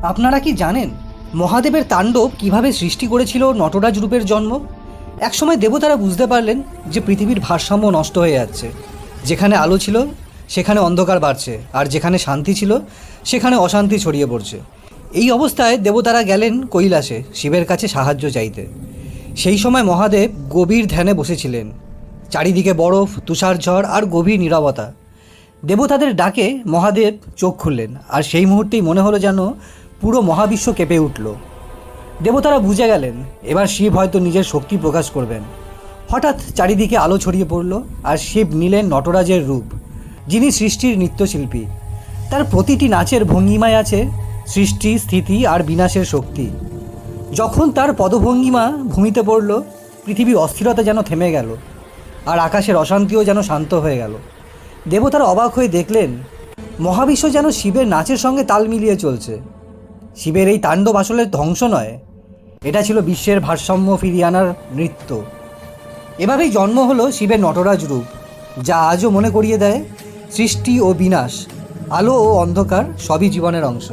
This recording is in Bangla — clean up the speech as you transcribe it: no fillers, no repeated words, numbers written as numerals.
আপনারা কি জানেন মহাদেবের তাণ্ডব কিভাবে সৃষ্টি করেছিল নটরাজ রূপের জন্ম? একসময় দেবতারা বুঝতে পারলেন যে পৃথিবীর ভারসাম্য নষ্ট হয়ে যাচ্ছে। যেখানে আলো ছিল সেখানে অন্ধকার বাড়ছে, আর যেখানে শান্তি ছিল সেখানে অশান্তি ছড়িয়ে পড়ছে। এই অবস্থায় দেবতারা গেলেন কৈলাসে শিবের কাছে সাহায্য চাইতে। সেই সময় মহাদেব গভীর ধ্যানে বসেছিলেন। চারিদিকে বরফ, তুষারঝড় আর গভীর নীরবতা। দেবতাদের ডাকে মহাদেব চোখ খুললেন, আর সেই মুহূর্তেই মনে হলো যেন পুরো মহাবিশ্ব কেঁপে উঠল। দেবতারা বুঝে গেলেন এবার শিব হয়তো নিজের শক্তি প্রকাশ করবেন। হঠাৎ চারিদিকে আলো ছড়িয়ে পড়ল, আর শিব নিলেন নটরাজের রূপ, যিনি সৃষ্টির নৃত্যশিল্পী। তার প্রতিটি নাচের ভঙ্গিমায় আছে সৃষ্টি, স্থিতি আর বিনাশের শক্তি। যখন তার পদভঙ্গিমা ভূমিতে পড়ল, পৃথিবীর অস্থিরতা যেন থেমে গেল, আর আকাশের অশান্তিও যেন শান্ত হয়ে গেল। দেবতারা অবাক হয়ে দেখলেন মহাবিশ্ব যেন শিবের নাচের সঙ্গে তাল মিলিয়ে চলছে। শিবের এই তাণ্ডব আসলে ধ্বংস নয়, এটা ছিল বিশ্বের ভারসাম্য ফিরিয়ে আনার নৃত্য। এভাবেই জন্ম হলো শিবের নটরাজ রূপ, যা আজও মনে করিয়ে দেয় সৃষ্টি ও বিনাশ, আলো ও অন্ধকার সবই জীবনের অংশ।